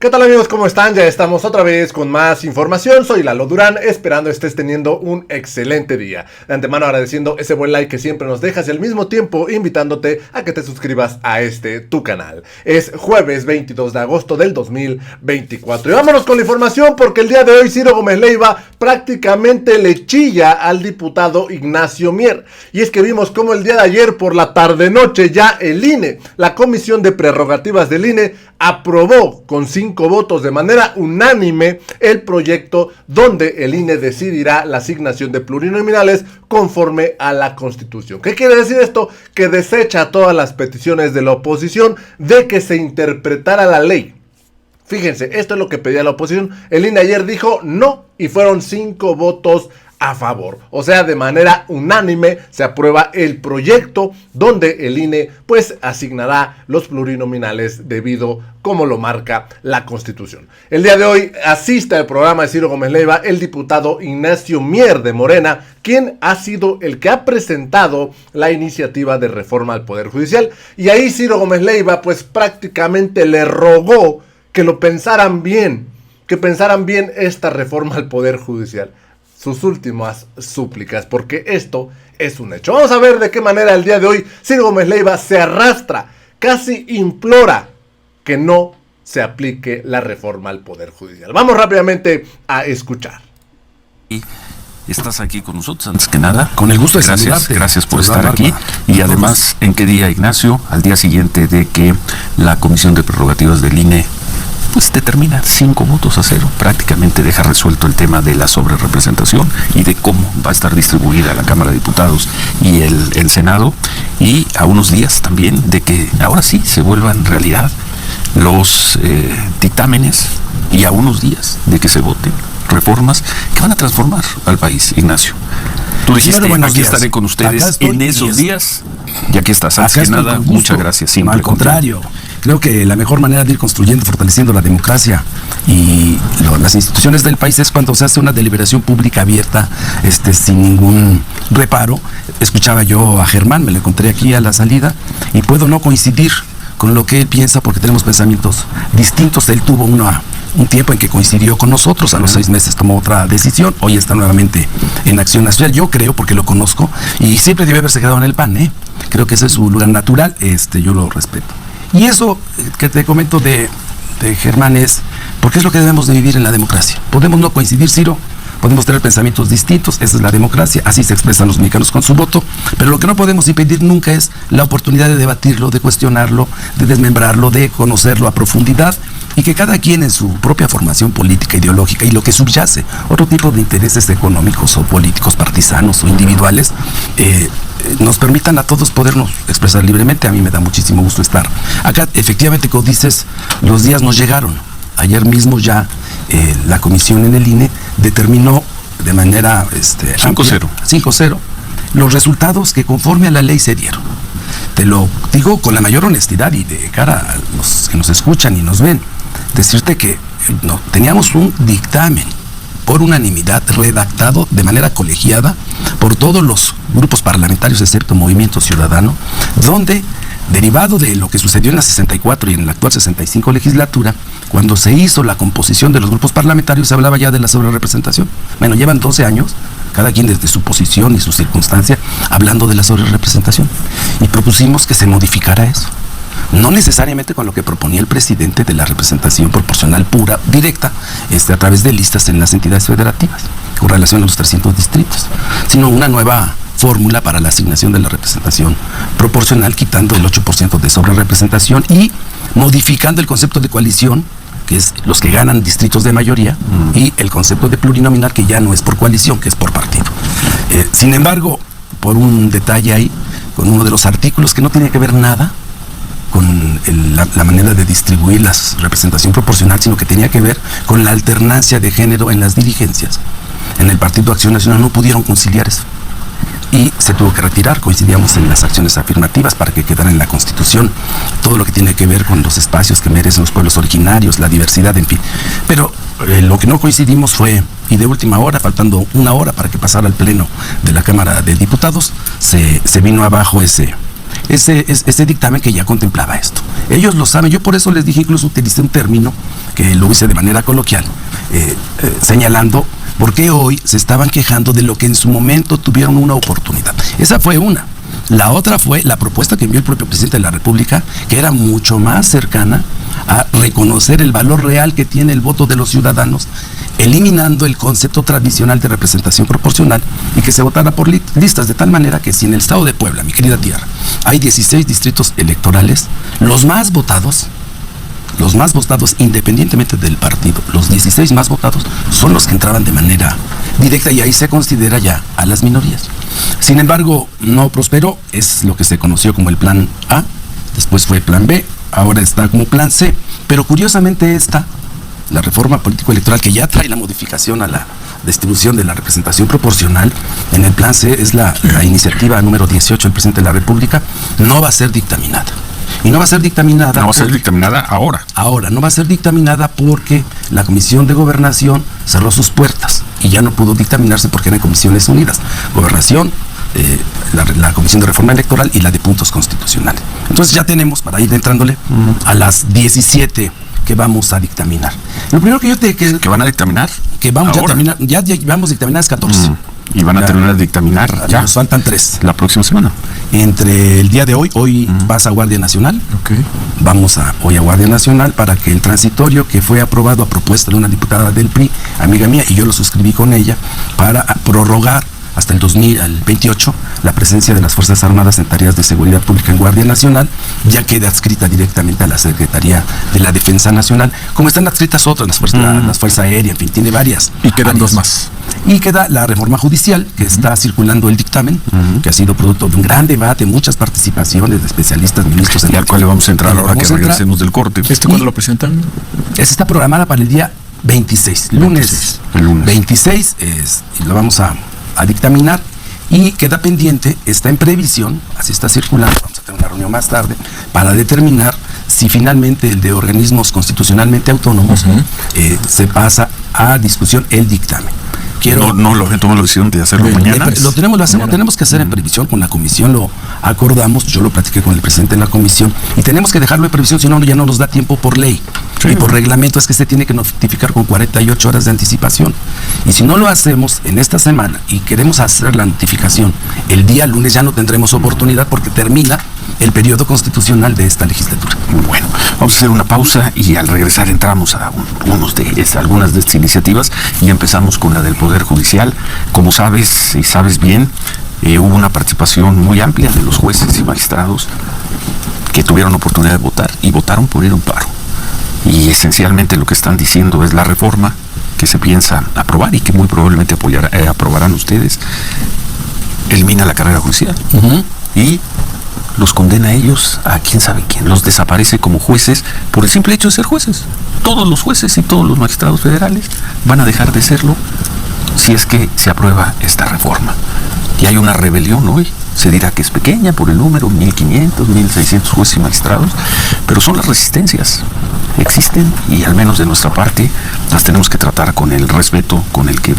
¿Qué tal amigos? ¿Cómo están? Ya estamos otra vez con más información. Soy Lalo Durán, esperando estés teniendo un excelente día. De antemano agradeciendo ese buen like que siempre nos dejas y al mismo tiempo invitándote a que te suscribas a tu canal. Es jueves 22 de agosto del 2024. Y vámonos con la información porque el día de hoy Ciro Gómez Leiva prácticamente le chilla al diputado Ignacio Mier. Y es que vimos cómo el día de ayer por la tarde-noche ya el INE, la Comisión de Prerrogativas del INE, aprobó con 5 votos de manera unánime el proyecto donde el INE decidirá la asignación de plurinominales conforme a la Constitución. ¿Qué quiere decir esto? Que desecha todas las peticiones de la oposición de que se interpretara la ley. Fíjense, esto es lo que pedía la oposición. El INE ayer dijo no y fueron 5 votos a favor. O sea, de manera unánime se aprueba el proyecto donde el INE pues asignará los plurinominales debido como lo marca la Constitución. El día de hoy asiste al programa de Ciro Gómez Leiva el diputado Ignacio Mier de Morena, quien ha sido el que ha presentado la iniciativa de reforma al Poder Judicial. Y ahí Ciro Gómez Leiva pues prácticamente le rogó que lo pensaran bien, que pensaran bien esta reforma al Poder Judicial. Sus últimas súplicas, porque esto es un hecho. Vamos a ver de qué manera el día de hoy Ciro Gómez Leiva se arrastra, casi implora que no se aplique la reforma al Poder Judicial. Vamos rápidamente a escuchar. Y estás aquí con nosotros, antes que nada. Con el gusto de saludarte. Gracias por estar aquí. Y además, ¿en qué día, Ignacio? Al día siguiente de que la Comisión de Prerrogativas del INE pues determina 5 votos a 0, prácticamente deja resuelto el tema de la sobrerepresentación y de cómo va a estar distribuida la Cámara de Diputados y el Senado, y a unos días también de que ahora sí se vuelvan realidad los dictámenes, y a unos días de que se voten reformas que van a transformar al país, Ignacio. Tú dijiste, aquí estaré con ustedes en esos días, y aquí estás. Antes que nada, muchas gracias. No, al contrario, creo que la mejor manera de ir construyendo, fortaleciendo la democracia y las instituciones del país es cuando se hace una deliberación pública abierta, sin ningún reparo. Escuchaba yo a Germán, me lo encontré aquí a la salida, y puedo no coincidir con lo que él piensa porque tenemos pensamientos distintos. Él tuvo un tiempo en que coincidió con nosotros, a los 6 meses tomó otra decisión, hoy está nuevamente en Acción Nacional. Yo creo, porque lo conozco, y siempre debe haberse quedado en el PAN, creo que ese es su lugar natural, yo lo respeto. Y eso que te comento de Germán es porque es lo que debemos de vivir en la democracia. Podemos no coincidir, Ciro, podemos tener pensamientos distintos, esa es la democracia, así se expresan los mexicanos con su voto, pero lo que no podemos impedir nunca es la oportunidad de debatirlo, de cuestionarlo, de desmembrarlo, de conocerlo a profundidad, y que cada quien en su propia formación política, ideológica y lo que subyace, otro tipo de intereses económicos o políticos, partisanos o individuales, nos permitan a todos podernos expresar libremente. A mí me da muchísimo gusto estar acá. Efectivamente, como dices, los días nos llegaron. Ayer mismo ya la comisión en el INE determinó de manera 5-0 los resultados que conforme a la ley se dieron. Te lo digo con la mayor honestidad y de cara a los que nos escuchan y nos ven, decirte que teníamos un dictamen por unanimidad redactado de manera colegiada por todos los grupos parlamentarios excepto Movimiento Ciudadano, donde, derivado de lo que sucedió en la 64 y en la actual 65 legislatura, cuando se hizo la composición de los grupos parlamentarios, se hablaba ya de la sobrerepresentación. Bueno, llevan 12 años, cada quien desde su posición y su circunstancia, hablando de la sobrerepresentación. Y propusimos que se modificara eso. No necesariamente con lo que proponía el presidente de la representación proporcional pura, directa, a través de listas en las entidades federativas, con relación a los 300 distritos, sino una nueva fórmula para la asignación de la representación proporcional, quitando el 8% de sobrerepresentación y modificando el concepto de coalición, que es los que ganan distritos de mayoría, y el concepto de plurinominal, que ya no es por coalición, que es por partido. Sin embargo, por un detalle ahí, con uno de los artículos que no tiene que ver nada con la manera de distribuir la representación proporcional, sino que tenía que ver con la alternancia de género en las dirigencias. En el Partido Acción Nacional no pudieron conciliar eso y se tuvo que retirar. Coincidíamos en las acciones afirmativas para que quedara en la Constitución todo lo que tiene que ver con los espacios que merecen los pueblos originarios, la diversidad, en fin. Pero lo que no coincidimos fue, y de última hora, faltando 1 hora para que pasara al Pleno de la Cámara de Diputados, se vino abajo ese dictamen que ya contemplaba esto. Ellos lo saben, yo por eso les dije, incluso utilicé un término que lo hice de manera coloquial, señalando por qué hoy se estaban quejando de lo que en su momento tuvieron una oportunidad. Esa fue una. La otra fue la propuesta que envió el propio presidente de la República, que era mucho más cercana a reconocer el valor real que tiene el voto de los ciudadanos, eliminando el concepto tradicional de representación proporcional y que se votara por listas, de tal manera que si en el estado de Puebla, mi querida tierra, hay 16 distritos electorales, los más votados independientemente del partido, los 16 más votados son los que entraban de manera directa y ahí se considera ya a las minorías. Sin embargo, no prosperó, es lo que se conoció como el plan A, después fue plan B, ahora está como plan C, pero curiosamente la reforma político-electoral que ya trae la modificación a la distribución de la representación proporcional, en el plan C es la iniciativa número 18 del presidente de la República, no va a ser dictaminada. Y no va a ser dictaminada. No va a ser dictaminada ahora. Ahora, no va a ser dictaminada porque la Comisión de Gobernación cerró sus puertas y ya no pudo dictaminarse porque eran comisiones unidas. Gobernación, la Comisión de Reforma Electoral y la de Puntos Constitucionales. Entonces ya tenemos, para ir entrándole, a las 17 que vamos a dictaminar. Lo primero que yo te... ¿Que van a dictaminar? Que vamos a dictaminar, ya vamos a dictaminar 14. Y van a terminar de dictaminar ya. Nos faltan 3. La próxima semana. Entre el día de hoy pasa a Guardia Nacional. Okay. Vamos hoy a Guardia Nacional para que el transitorio que fue aprobado a propuesta de una diputada del PRI, amiga mía, y yo lo suscribí con ella, para prorrogar hasta el 2028 la presencia de las Fuerzas Armadas en tareas de seguridad pública en Guardia Nacional, ya queda adscrita directamente a la Secretaría de la Defensa Nacional, como están adscritas otras, las Fuerzas Aéreas, en fin, tiene varias. Y quedan áreas. 2 más. Y queda la reforma judicial, que está circulando el dictamen, que ha sido producto de un gran debate, muchas participaciones de especialistas, ministros. Y al cual le vamos a entrar ahora que regresemos del corte. ¿Cuándo lo presentan? Esta está programada para el día 26, lunes. El lunes. 26 y lo vamos a dictaminar y queda pendiente, está en previsión, así está circulando, vamos a tener una reunión más tarde para determinar si finalmente el de organismos constitucionalmente autónomos se pasa a discusión el dictamen. Lo tomamos la decisión de hacerlo mañana. Tenemos que hacer en previsión, con la comisión lo acordamos, yo lo platiqué con el presidente de la comisión y tenemos que dejarlo en previsión, si no ya no nos da tiempo por ley. Sí. Y por reglamento es que se tiene que notificar con 48 horas de anticipación. Y si no lo hacemos en esta semana y queremos hacer la notificación el día lunes, ya no tendremos oportunidad porque termina el periodo constitucional de esta legislatura. Bueno, vamos a hacer una pausa y al regresar entramos a algunas de estas iniciativas y empezamos con la del Poder Judicial. Como sabes y sabes bien, hubo una participación muy amplia de los jueces y magistrados que tuvieron oportunidad de votar y votaron por ir a un paro. Y esencialmente lo que están diciendo es la reforma que se piensa aprobar y que muy probablemente aprobarán ustedes, elimina la carrera judicial y los condena a ellos a quién sabe quién, los desaparece como jueces por el simple hecho de ser jueces. Todos los jueces y todos los magistrados federales van a dejar de serlo si es que se aprueba esta reforma. Y hay una rebelión hoy, se dirá que es pequeña por el número, 1,500, 1,600 jueces y magistrados, pero son las resistencias, existen y al menos de nuestra parte las tenemos que tratar con el respeto con el que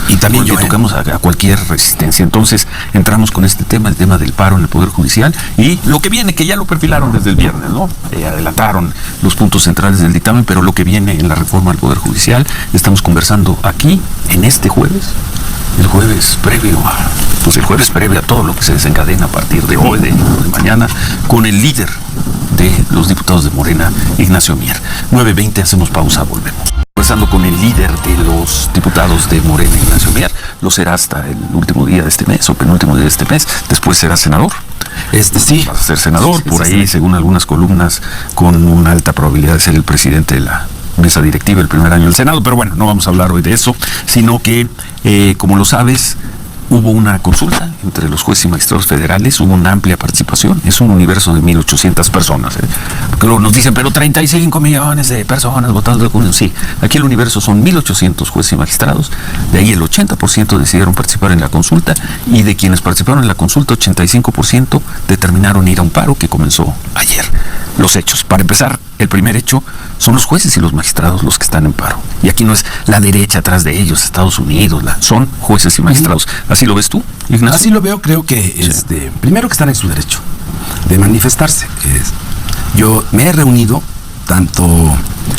y también tocamos a cualquier resistencia. Entonces entramos con este tema, el tema del paro en el Poder Judicial y lo que viene, que ya lo perfilaron desde el viernes, adelantaron los puntos centrales del dictamen, pero lo que viene en la reforma del Poder Judicial, estamos conversando aquí en este jueves, el jueves previo a todo lo que se desencadena a partir de hoy, de mañana, con el líder de los diputados de Morena, Ignacio Mier. 9:20, hacemos pausa, volvemos. Conversando con el líder de los diputados de Morena, Ignacio Mier, lo será hasta el último día de este mes o penúltimo día de este mes, después será senador. Sí. Vas a ser senador, por ahí, según algunas columnas, con una alta probabilidad de ser el presidente de la mesa directiva el primer año del Senado, pero bueno, no vamos a hablar hoy de eso, sino que, como lo sabes, hubo una consulta entre los jueces y magistrados federales, hubo una amplia participación, es un universo de 1,800 personas. Porque luego nos dicen, pero 35 millones de personas votaron de junio. Sí, aquí el universo son 1,800 jueces y magistrados, de ahí el 80% decidieron participar en la consulta, y de quienes participaron en la consulta, 85% determinaron ir a un paro que comenzó ayer. Los hechos, para empezar, el primer hecho son los jueces y los magistrados los que están en paro. Y aquí no es la derecha atrás de ellos, Estados Unidos, son jueces y magistrados. ¿Así lo ves tú, Ignacio? Así lo veo, creo que primero que están en su derecho de manifestarse. Yo me he reunido tanto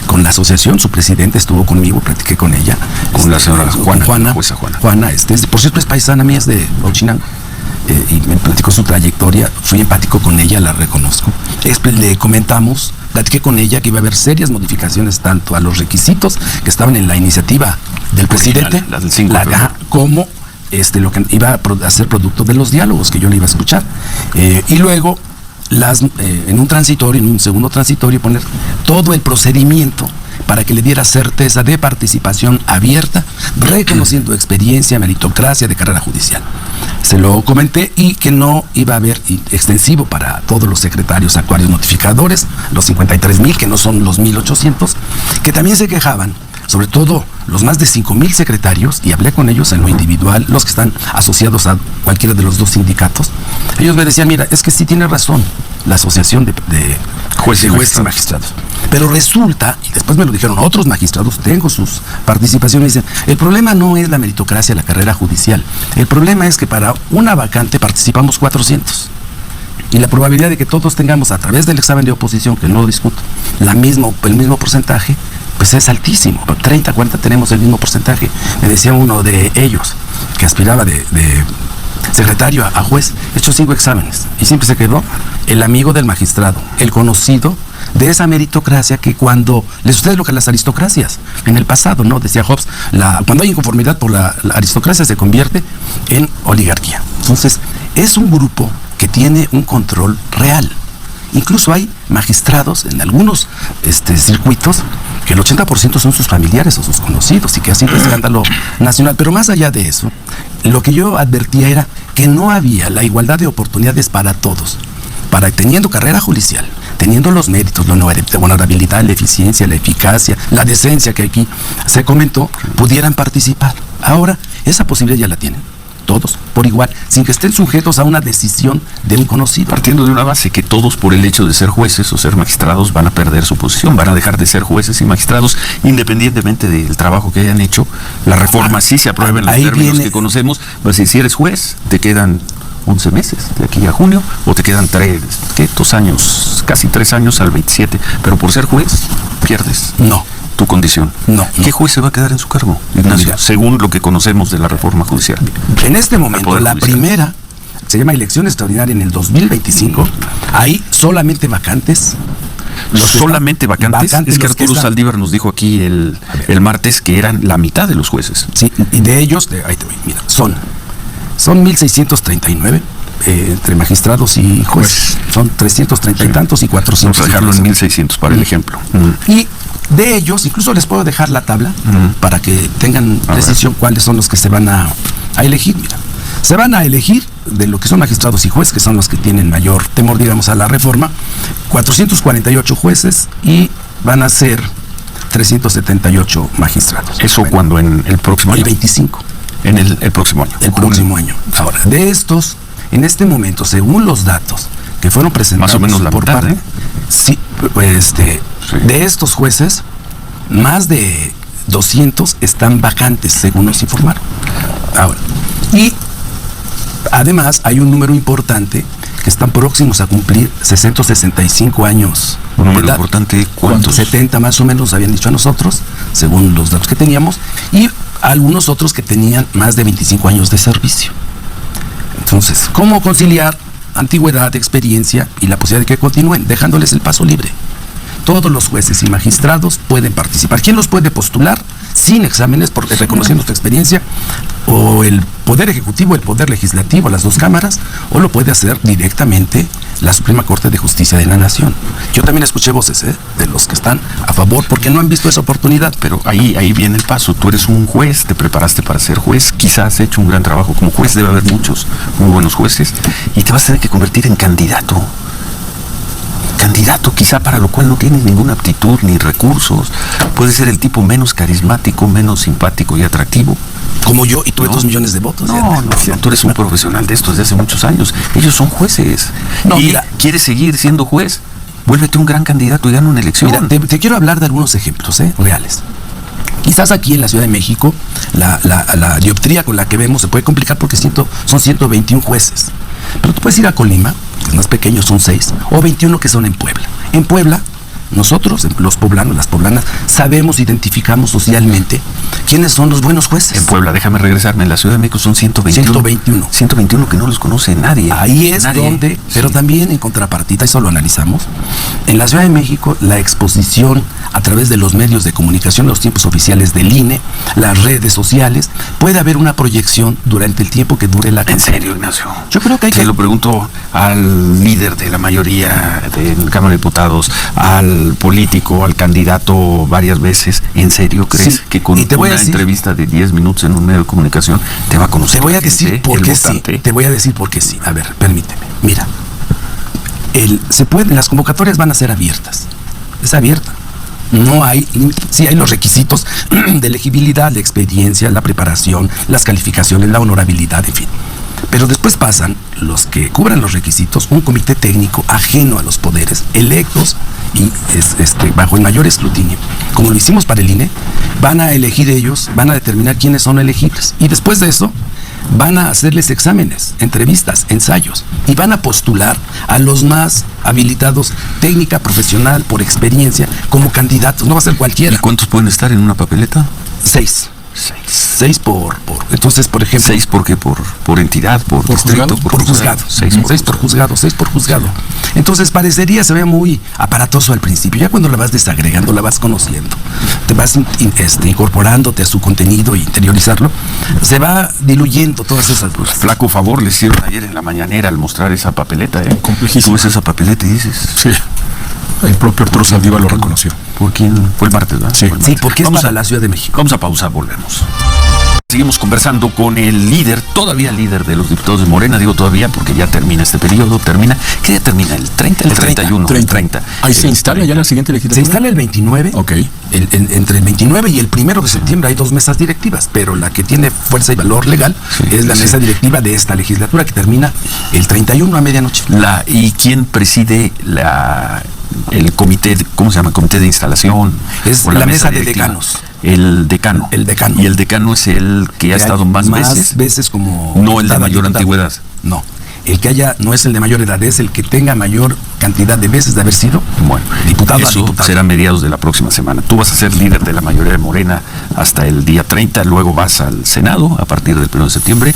con la asociación, su presidente estuvo conmigo, platiqué con ella. Con la señora Juana. Juana, por cierto es paisana mía, es de Huachinango. Y me platicó su trayectoria, fui empático con ella, la reconozco. Le comentamos, platiqué con ella que iba a haber serias modificaciones tanto a los requisitos que estaban en la iniciativa del presidente, la del 5 como lo que iba a ser producto de los diálogos que yo le iba a escuchar. Y luego, en un segundo transitorio, poner todo el procedimiento para que le diera certeza de participación abierta, reconociendo experiencia, meritocracia de carrera judicial. Se lo comenté y que no iba a haber extensivo para todos los secretarios actuarios notificadores, los 53,000, que no son los 1,800, que también se quejaban, sobre todo los más de 5,000 secretarios, y hablé con ellos en lo individual, los que están asociados a cualquiera de los dos sindicatos. Ellos me decían, mira, es que sí tiene razón la asociación de jueces y magistrados. Pero resulta, y después me lo dijeron otros magistrados, tengo sus participaciones, dicen, el problema no es la meritocracia, la carrera judicial. El problema es que para una vacante participamos 400. Y la probabilidad de que todos tengamos a través del examen de oposición, que no lo discuto, el mismo porcentaje, pues es altísimo. 30, 40 tenemos el mismo porcentaje. Me decía uno de ellos, que aspiraba de secretario a juez, hecho 5 exámenes. Y siempre se quedó el amigo del magistrado, el conocido de esa meritocracia que cuando le sucede lo que a las aristocracias en el pasado, ¿no? Decía Hobbes, cuando hay inconformidad por la aristocracia se convierte en oligarquía. Entonces, es un grupo que tiene un control real. Incluso hay magistrados en algunos circuitos que el 80% son sus familiares o sus conocidos y que hacen un escándalo nacional. Pero más allá de eso, lo que yo advertía era que no había la igualdad de oportunidades para todos. Teniendo carrera judicial, teniendo los méritos, la honorabilidad, la eficiencia, la eficacia, la decencia que aquí se comentó, pudieran participar. Ahora, esa posibilidad ya la tienen. Todos, por igual, sin que estén sujetos a una decisión de un conocido. Partiendo de una base que todos, por el hecho de ser jueces o ser magistrados, van a perder su posición, van a dejar de ser jueces y magistrados, independientemente del trabajo que hayan hecho. La reforma sí se aprueba en los términos que conocemos. Pues si eres juez, te quedan 11 meses de aquí a junio, o te quedan 2 años, casi 3 años al 27, pero por ser juez, pierdes. No. Tu condición. No. ¿Qué juez se va a quedar en su cargo, Ignacio? Mira, según lo que conocemos de la reforma judicial. En este momento, la primera se llama elección extraordinaria en el 2025. Hay solamente vacantes. Solamente vacantes. Es que Arturo Saldívar nos dijo aquí el martes que eran la mitad de los jueces. Sí, y de ellos, ahí te voy, mira, son 1,639. Entre magistrados y jueces, son 330 y tantos y 400. Vamos a dejarlo en 1,600 para el ejemplo. Y de ellos, incluso les puedo dejar la tabla para que tengan precisión cuáles son los que se van a elegir. Mira, se van a elegir de lo que son magistrados y jueces, que son los que tienen mayor temor, digamos, a la reforma, 448 jueces y van a ser 378 magistrados. ¿Eso cuando en el próximo año? El 25. En el próximo año. El próximo año. Ahora, de estos, en este momento, según los datos que fueron presentados más o menos la por mitad, parte, sí, de estos jueces, más de 200 están vacantes, según nos informaron. Ahora, y además hay un número importante que están próximos a cumplir 665 años. Un número importante, ¿cuántos? 70 más o menos habían dicho a nosotros, según los datos que teníamos, y algunos otros que tenían más de 25 años de servicio. Entonces, ¿cómo conciliar antigüedad, experiencia y la posibilidad de que continúen, dejándoles el paso libre? Todos los jueces y magistrados pueden participar. ¿Quién los puede postular? Sin exámenes, porque reconociendo su experiencia, o el Poder Ejecutivo, el Poder Legislativo, las dos cámaras, o lo puede hacer directamente la Suprema Corte de Justicia de la Nación. Yo también escuché voces de los que están a favor, porque no han visto esa oportunidad. Pero ahí viene el paso. Tú eres un juez, te preparaste para ser juez, quizás has hecho un gran trabajo como juez, debe haber muchos muy buenos jueces, y te vas a tener que convertir en candidato quizá para lo cual no tienes ninguna aptitud ni recursos. Puede ser el tipo menos carismático, menos simpático y atractivo. Como yo, y tuve 2 millones de votos. No, tú eres un profesional de esto desde hace muchos años. Ellos son jueces. ¿Quieres seguir siendo juez? Vuélvete un gran candidato y gana una elección. Mira, te quiero hablar de algunos ejemplos reales. Quizás aquí en la Ciudad de México la dioptría con la que vemos se puede complicar porque son 121 jueces. Pero tú puedes ir a Colima, que es más pequeño, son 6, o 21 que son en Puebla. En Puebla nosotros, los poblanos, las poblanas, sabemos, identificamos socialmente quiénes son los buenos jueces. En Puebla, déjame regresarme, en la Ciudad de México son 121. 121 que no los conoce nadie. Ahí es nadie. donde, pero Sí. también en contrapartida, eso lo analizamos, en la Ciudad de México la exposición a través de los medios de comunicación, los tiempos oficiales del INE, las redes sociales, puede haber una proyección durante el tiempo que dure la ¿En campaña. serio, Ignacio? Yo creo que hay Se que... lo pregunto al líder de la mayoría de la Cámara de Diputados, al político, al candidato varias veces. ¿En serio crees Sí, que con y te voy a una decir- entrevista de 10 minutos en un medio de comunicación te va a conocer? Te voy la a decir gente, por el qué sí. votante? Te voy a decir por qué sí. A ver, permíteme. Mira, las convocatorias van a ser abiertas. Es abierta. No hay, sí hay los requisitos de elegibilidad, la experiencia, la preparación, las calificaciones, la honorabilidad, en fin. Pero después pasan los que cubran los requisitos, un comité técnico ajeno a los poderes, electos y bajo el mayor escrutinio. Como lo hicimos para el INE, van a elegir ellos, van a determinar quiénes son elegibles. Y después de eso, van a hacerles exámenes, entrevistas, ensayos, y van a postular a los más habilitados técnica, profesional, por experiencia, como candidatos. No va a ser ¿Y cualquiera. cuántos pueden estar en una papeleta? 6. 6. 6 por. Entonces, por ejemplo. 6 porque por entidad, por distrito, Por juzgado. 6 por juzgado, 6 por juzgado. Entonces parecería, se ve muy aparatoso al principio. Ya cuando la vas desagregando, la vas conociendo, te vas incorporándote a su contenido e interiorizarlo, se va diluyendo todas esas Pues dudas. flaco favor le hicieron ayer en la mañanera al mostrar esa papeleta, ¿eh? Complejísimo. Tú ves esa papeleta y dices... Sí. El propio Arturo Saldívar lo reconoció. ¿Por quién? Fue el martes, ¿verdad? Sí. Fue el Sí, martes. porque es Vamos para a la Ciudad de México. Vamos a pausar, volvemos. Seguimos conversando con el líder, todavía líder de los diputados de Morena, digo todavía porque ya termina este periodo, ¿qué día termina? ¿El 30? ¿El 31? 30. Ahí se instala ya la siguiente legislatura. Se instala el 29. Ok. Entre el 29 y el 1 de septiembre hay 2 mesas directivas, pero la que tiene fuerza y valor legal Sí, es la sí. mesa directiva de esta legislatura que termina el 31 a medianoche. ¿Y quién preside el comité, ¿cómo se llama? Comité de instalación. Es o la mesa de directiva? decanos. El decano. El decano. Y el decano es el que ha estado más veces. como No el de diputado, mayor diputado. antigüedad. No, el que haya no es el de mayor edad, es el que tenga mayor cantidad de veces de haber sido Bueno, diputado a eso diputado. será a mediados de la próxima semana. Tú vas a ser líder de la mayoría de Morena hasta el día 30, luego vas al Senado a partir del 1 de septiembre,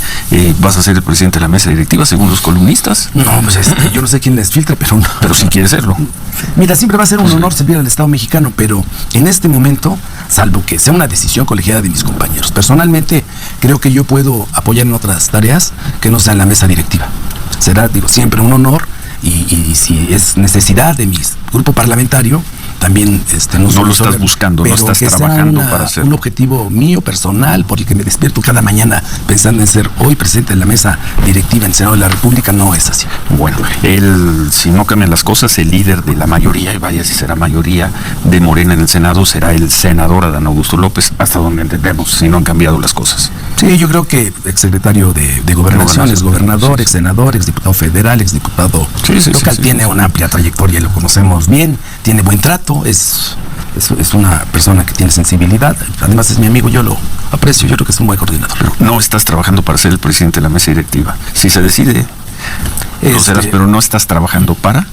vas a ser el presidente de la mesa directiva según los columnistas, No, pues yo no sé quién les filtra, pero no. pero si quieres serlo. Mira, siempre va a ser un honor servir al Estado mexicano, pero en este momento, salvo que sea una decisión colegiada de mis compañeros, personalmente creo que yo puedo apoyar en otras tareas que no sean la mesa directiva. Será, digo, siempre un honor y si es necesidad de mi grupo parlamentario, también No lo estás buscando, no pero estás que sea trabajando para hacerlo. un objetivo mío personal, por el que me despierto cada mañana pensando en ser hoy presidente de la mesa directiva en el Senado de la República, no es así. Bueno, si no cambian las cosas, el líder de la mayoría, y vaya si será mayoría de Morena en el Senado, será el senador Adán Augusto López, hasta donde entendemos, si no han cambiado las cosas. Sí, yo creo que exsecretario de Gobernación, exgobernador, exsenador, exdiputado federal, exdiputado local, tiene una amplia trayectoria, lo conocemos bien, tiene buen trato, es una persona que tiene sensibilidad, además es mi amigo, yo lo aprecio, yo creo que es un buen coordinador. Pero no estás trabajando para ser el presidente de la mesa directiva. Si se decide, lo serás, pero no estás trabajando para...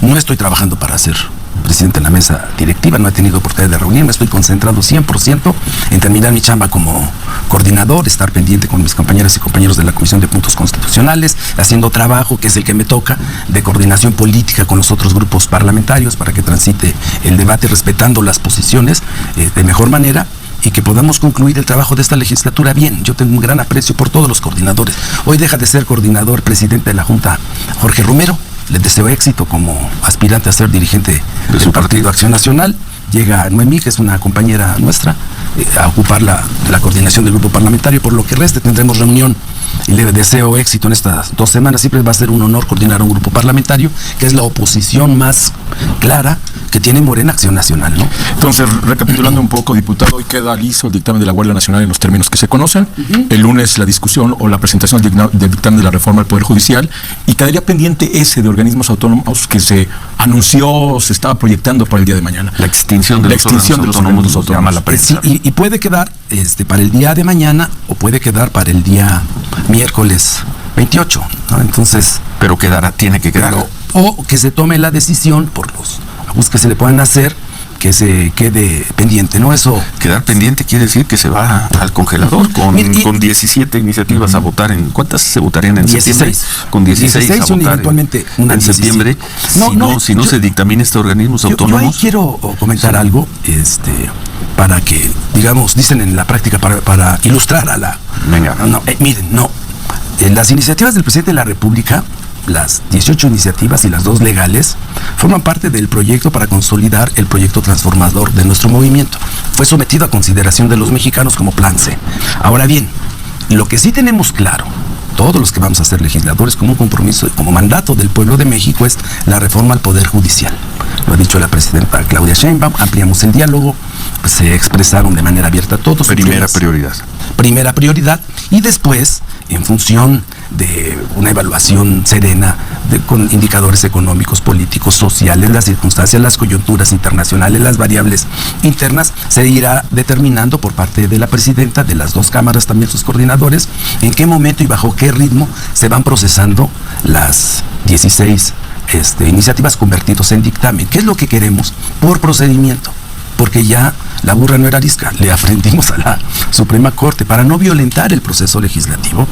No estoy trabajando para ser presidente de la mesa directiva, no he tenido oportunidad de reunirme, estoy concentrado 100% en terminar mi chamba como coordinador, estar pendiente con mis compañeras y compañeros de la Comisión de Puntos Constitucionales, haciendo trabajo, que es el que me toca, de coordinación política con los otros grupos parlamentarios para que transite el debate respetando las posiciones de mejor manera y que podamos concluir el trabajo de esta legislatura bien. Yo tengo un gran aprecio por todos los coordinadores. Hoy deja de ser coordinador presidente de la Junta Jorge Romero. Les deseo éxito como aspirante a ser dirigente del Partido Acción Nacional. Llega Noemí, que es una compañera nuestra, a ocupar la coordinación del grupo parlamentario. Por lo que reste tendremos reunión y le deseo éxito en estas 2 semanas. Siempre va a ser un honor coordinar un grupo parlamentario, que es la oposición más clara que tiene Morena Acción Nacional, ¿no? Entonces, recapitulando un poco, diputado, hoy queda listo el dictamen de la Guardia Nacional en los términos que se conocen. El lunes la discusión o la presentación del dictamen de la reforma del Poder Judicial, y quedaría pendiente ese de organismos autónomos que se anunció, se estaba proyectando para el día de mañana. La extinción de los autónomos, autónomos. llama la prensa. Sí, y puede quedar para el día de mañana o puede quedar para el día miércoles 28, ¿no? Entonces, Pero tiene que quedar. o que se tome la decisión por los ajustes que se le puedan hacer, que se quede pendiente, ¿no? Eso. Quedar pendiente quiere decir que se va al congelador con 17 iniciativas a votar en... ¿Cuántas se votarían en 16. septiembre? Con 16 a votar eventualmente una en septiembre. Si no se dictamina este organismos autónomos... Yo ahí quiero comentar algo, para que, digamos, dicen en la práctica, para ilustrar a la... Venga. Miren, las iniciativas del presidente de la República, las 18 iniciativas y las 2 legales, forman parte del proyecto para consolidar el proyecto transformador de nuestro movimiento. Fue sometido a consideración de los mexicanos como Plan C. Ahora bien, lo que sí tenemos claro, todos los que vamos a ser legisladores, como un compromiso, como mandato del pueblo de México, es la reforma al Poder Judicial. Lo ha dicho la presidenta Claudia Sheinbaum, ampliamos el diálogo, se expresaron de manera abierta todos. Primera prioridad. Primera prioridad, y después, en función de una evaluación serena con indicadores económicos, políticos, sociales, las circunstancias, las coyunturas internacionales, las variables internas, se irá determinando por parte de la presidenta, de las 2 cámaras, también sus coordinadores, en qué momento y bajo qué ritmo se van procesando las 16 iniciativas convertidas en dictamen. ¿Qué es lo que queremos? Por procedimiento. Porque ya la burra no era arisca, le afrentimos a la Suprema Corte para no violentar el proceso legislativo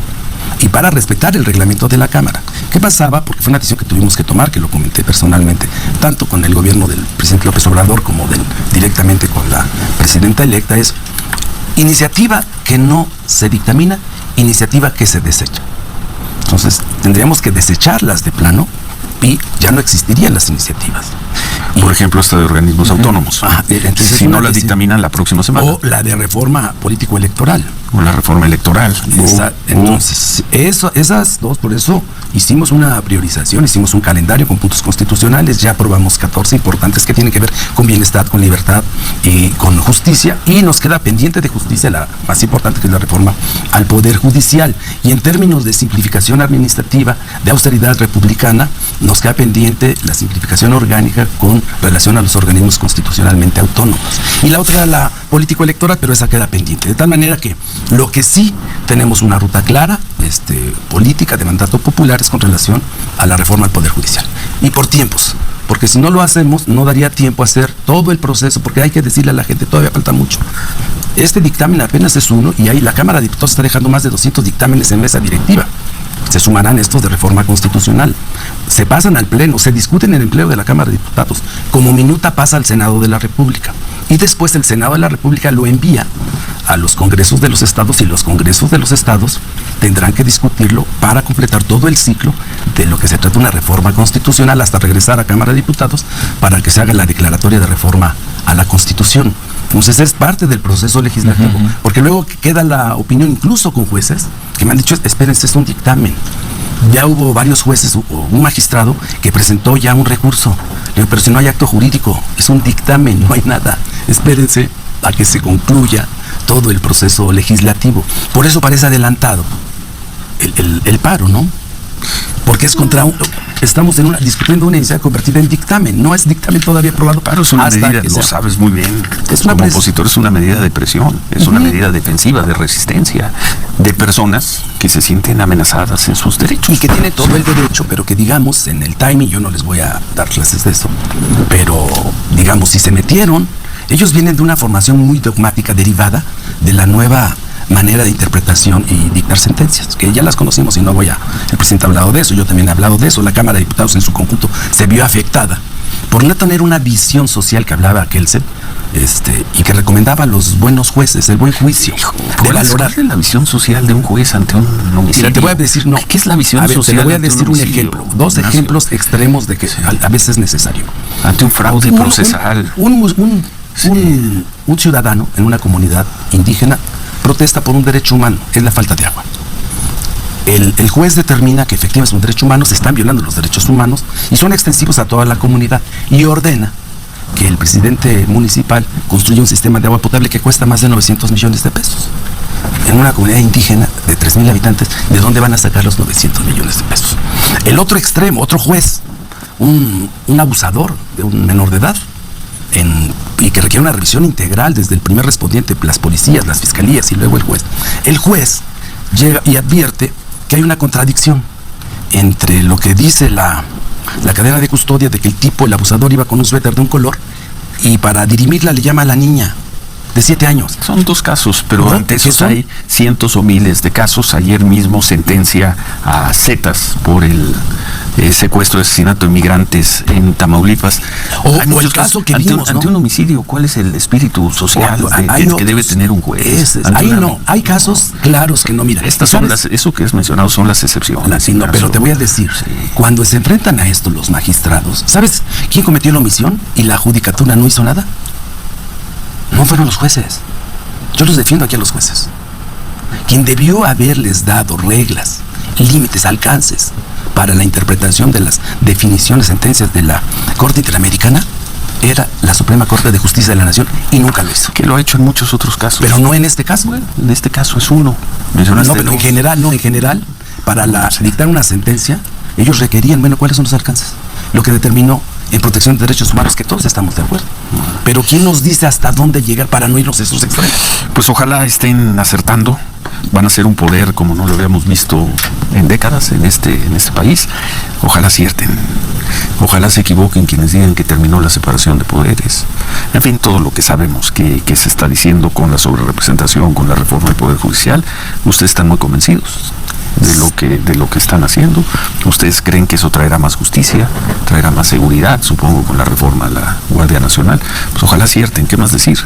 y para respetar el reglamento de la Cámara. ¿Qué pasaba? Porque fue una decisión que tuvimos que tomar, que lo comenté personalmente, tanto con el gobierno del presidente López Obrador como directamente con la presidenta electa, es iniciativa que no se dictamina, iniciativa que se desecha. Entonces tendríamos que desecharlas de plano y ya no existirían las iniciativas. Por ejemplo, esta de organismos autónomos. Entonces, si no la dictaminan la próxima semana. O la de reforma político-electoral. O la reforma electoral. Entonces, esas 2, por eso hicimos una priorización, hicimos un calendario con puntos constitucionales, ya aprobamos 14 importantes que tienen que ver con bienestar, con libertad y con justicia, y nos queda pendiente de justicia la más importante, que es la reforma al Poder Judicial. Y en términos de simplificación administrativa, de austeridad republicana, nos queda pendiente la simplificación orgánica con relación a los organismos constitucionalmente autónomos. Y la otra, la político-electoral, pero esa queda pendiente. De tal manera que lo que sí tenemos una ruta clara, política de mandato popular, es con relación a la reforma al Poder Judicial. Y por tiempos, porque si no lo hacemos, no daría tiempo a hacer todo el proceso, porque hay que decirle a la gente, todavía falta mucho. Este dictamen apenas es uno, y ahí la Cámara de Diputados está dejando más de 200 dictámenes en mesa directiva. Se sumarán estos de reforma constitucional. Se pasan al Pleno, se discuten en el Pleno de la Cámara de Diputados. Como minuta pasa al Senado de la República. Y después el Senado de la República lo envía a los congresos de los estados, y los congresos de los estados tendrán que discutirlo para completar todo el ciclo de lo que se trata de una reforma constitucional, hasta regresar a Cámara de Diputados para que se haga la declaratoria de reforma a la Constitución. Entonces es parte del proceso legislativo, porque luego queda la opinión, incluso con jueces, que me han dicho, espérense, es un dictamen. Ya hubo varios jueces, o un magistrado que presentó ya un recurso. Le digo, pero si no hay acto jurídico, es un dictamen, no hay nada. Espérense a que se concluya todo el proceso legislativo. Por eso parece adelantado el paro, ¿no? Porque es estamos discutiendo una iniciativa convertida en dictamen, no es dictamen todavía aprobado. Pero es una medida, lo sabes muy bien, como opositor, es una medida de presión, es una medida defensiva, de resistencia, de personas que se sienten amenazadas en sus derechos. Y que tiene todo el derecho, pero que digamos, en el timing, yo no les voy a dar clases de eso, pero digamos, si se metieron, ellos vienen de una formación muy dogmática derivada de la nueva manera de interpretación y dictar sentencias, que ya las conocimos y no voy a... El presidente ha hablado de eso, yo también he hablado de eso, la Cámara de Diputados en su conjunto se vio afectada por no tener una visión social que hablaba Kelsen, y que recomendaba a los buenos jueces, el buen juicio, de valorar la visión social de un juez ante un homicidio. Mira, te voy a decir, no. ¿Qué es la visión social? Te voy a decir un ejemplo, dos ejemplos extremos de que a veces es necesario. Ante un fraude procesal. Un ciudadano en una comunidad indígena protesta por un derecho humano, es la falta de agua. El juez determina que efectivamente es un derecho humano, se están violando los derechos humanos y son extensivos a toda la comunidad, y ordena que el presidente municipal construya un sistema de agua potable que cuesta más de 900 millones de pesos. En una comunidad indígena de 3,000 habitantes, ¿de dónde van a sacar los 900 millones de pesos? El otro extremo, otro juez, un abusador de un menor de edad, y que requiere una revisión integral desde el primer respondiente, las policías, las fiscalías y luego el juez. El juez llega y advierte que hay una contradicción entre lo que dice la la cadena de custodia de que el tipo, el abusador, iba con un suéter de un color y para dirimirla le llama a la niña de 7 años. Son 2 casos, pero ¿No? ante esos ¿Qué son? hay cientos o miles de casos. Ayer mismo sentencia a Zetas por el secuestro y asesinato de migrantes en Tamaulipas. O Hay el muchos caso que ante, vimos, ¿no? ante un homicidio, ¿cuál es el espíritu social Hay que otros. debe tener un juez? Ante Ahí una- no, hay casos claros que no, mira. Estas son las, eso que has mencionado son las excepciones. Sí, no, pero te voy a decir, Sí. cuando se enfrentan a esto los magistrados, ¿sabes quién cometió la omisión y la judicatura no hizo nada? No fueron los jueces. Yo los defiendo aquí a los jueces. Quien debió haberles dado reglas, límites, alcances para la interpretación de las definiciones, sentencias de la Corte Interamericana era la Suprema Corte de Justicia de la Nación y nunca lo hizo. Que lo ha hecho en muchos otros casos. Pero no en este caso. En este caso es uno. No, Mencionaste pero en dos. general, no, en general, para dictar una sentencia, ellos requerían, bueno, ¿cuáles son los alcances? Lo que determinó en protección de derechos humanos, que todos estamos de acuerdo. Pero ¿quién nos dice hasta dónde llegar para no irnos a esos extremos? Pues ojalá estén acertando. Van a ser un poder como no lo habíamos visto en décadas en este país. Ojalá acierten. Ojalá se equivoquen quienes digan que terminó la separación de poderes. En fin, todo lo que sabemos que se está diciendo con la sobrerepresentación, con la reforma del Poder Judicial, ustedes están muy convencidos de lo que están haciendo. Ustedes creen que eso traerá más justicia, traerá más seguridad, supongo, con la reforma a la Guardia Nacional. Pues ojalá acierten. ¿Qué más decir?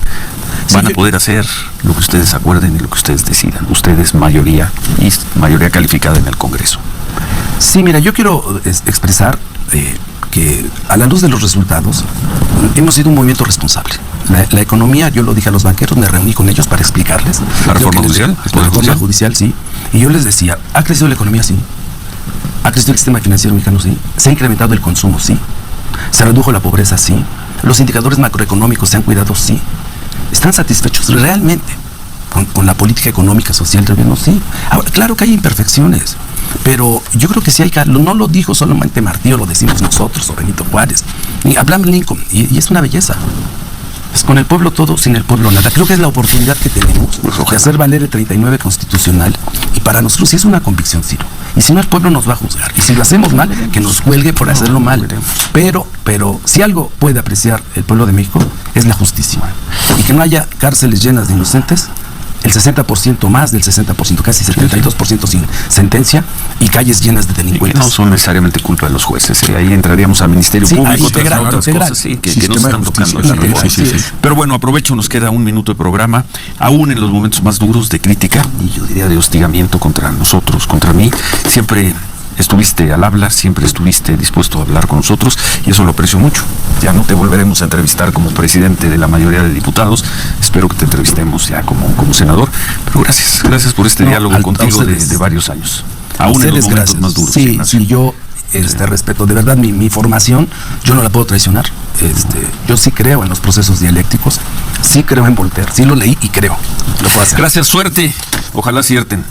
Van a poder hacer lo que ustedes acuerden y lo que ustedes decidan. Ustedes mayoría y mayoría calificada en el Congreso. Sí, mira, yo quiero expresar que a la luz de los resultados hemos sido un movimiento responsable. La economía, yo lo dije a los banqueros, me reuní con ellos para explicarles. ¿La reforma judicial? La reforma judicial, sí. Y yo les decía, ¿ha crecido la economía? Sí. ¿Ha crecido el sistema financiero mexicano? Sí. ¿Se ha incrementado el consumo? Sí. ¿Se redujo la pobreza? Sí. ¿Los indicadores macroeconómicos se han cuidado? Sí. ¿Están satisfechos realmente con la política económica, social del gobierno? Sí. Ahora, claro que hay imperfecciones, pero yo creo que sí hay que... No lo dijo solamente Martí, o lo decimos nosotros, o Benito Juárez, ni Abraham Lincoln, y es una belleza. Es con el pueblo todo, sin el pueblo nada. Creo que es la oportunidad que tenemos de hacer valer el 39 constitucional, y para nosotros sí es una convicción, Ciro. Y si no, el pueblo nos va a juzgar. Y si lo hacemos mal, que nos cuelgue por hacerlo mal. Pero si algo puede apreciar el pueblo de México, es la justicia. Y que no haya cárceles llenas de inocentes, el 60%, más del 60%, casi 72% sin sentencia, y calles llenas de Y que delincuentes. no son necesariamente culpa de los jueces. Ahí entraríamos al Ministerio Sí, Público, ahí integral, otras integral. cosas, sí, que Sistema no se de están justicia, tocando. sí, en la sí, reforma. sí. Pero bueno, aprovecho, nos queda 1 minuto de programa. Aún en los momentos más duros de crítica, y yo diría de hostigamiento contra nosotros, contra mí, siempre estuviste al habla, siempre estuviste dispuesto a hablar con nosotros, y eso lo aprecio mucho. Ya no te volveremos a entrevistar como presidente de la mayoría de diputados, espero que te entrevistemos ya como senador, pero gracias por este diálogo contigo de varios años, aún en los momentos más duros. Sí, Ignacio. sí, yo respeto, de verdad, mi formación, yo no la puedo traicionar. Yo sí creo en los procesos dialécticos, sí creo en Voltaire, sí lo leí y creo, lo puedo hacer. Gracias, suerte, ojalá acierten.